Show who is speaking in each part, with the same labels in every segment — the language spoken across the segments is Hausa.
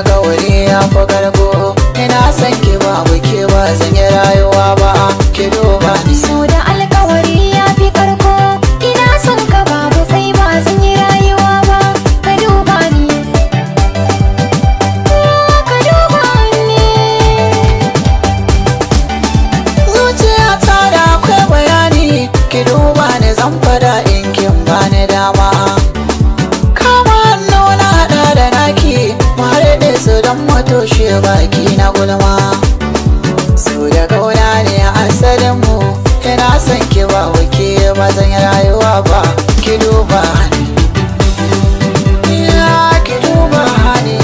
Speaker 1: alkawari ya fi karko. Ina son ki babu ke ba zan yi rayuwa ba, ki duba ni.
Speaker 2: So da alkawari ya fi karko, ina son ka babu kai ba zan yi rayuwa ba, ka duba ni, ka duba ni.
Speaker 1: Zuciyata da akwai bayani, ki duba ni zan fada in kin bani dama. Kama hannu na haɗa da naki, mu haɗe su don mu toshe baki na gulma. Su da kauna ne asalin mu, ina son ki ba ke ba zan yi rayuwa ba, ki duba ni, ki duba ni.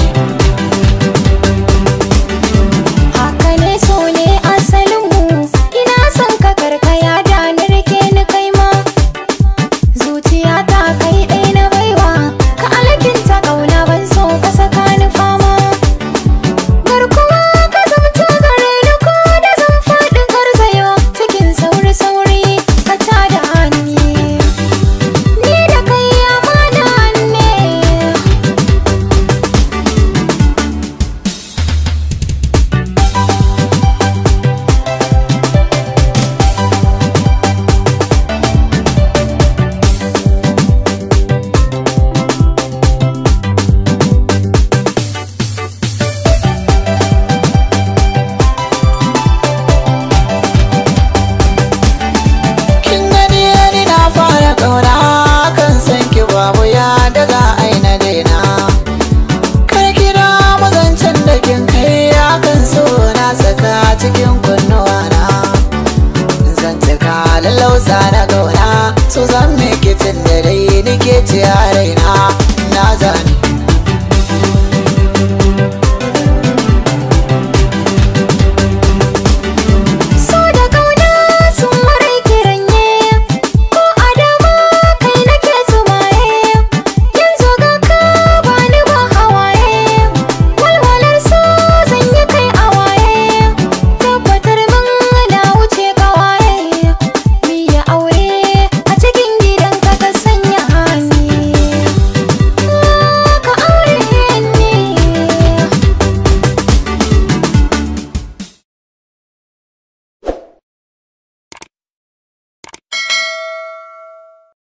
Speaker 2: Haka ne so ne asalinmu, ina son ka karkaya da ni rike ni kai ma. Zuciya ta kai ɗai na baiwa, ka alkinta ƙauna ban so ka saka ni fama. Garkuwa ka zamta gare ni ko da zan faɗi garzayo, cikin sauri-sauri ka tada hanni. Ni da kai amana ne.
Speaker 1: Kin gani ni na fara ƙauna, kan san ki babu ya daga aina daina. Kar kira mazancen da kin kai, akan so na saka cikin kunnuwana. Zan cika lallausa na ƙauna, so zan miki tun da dai nike ciya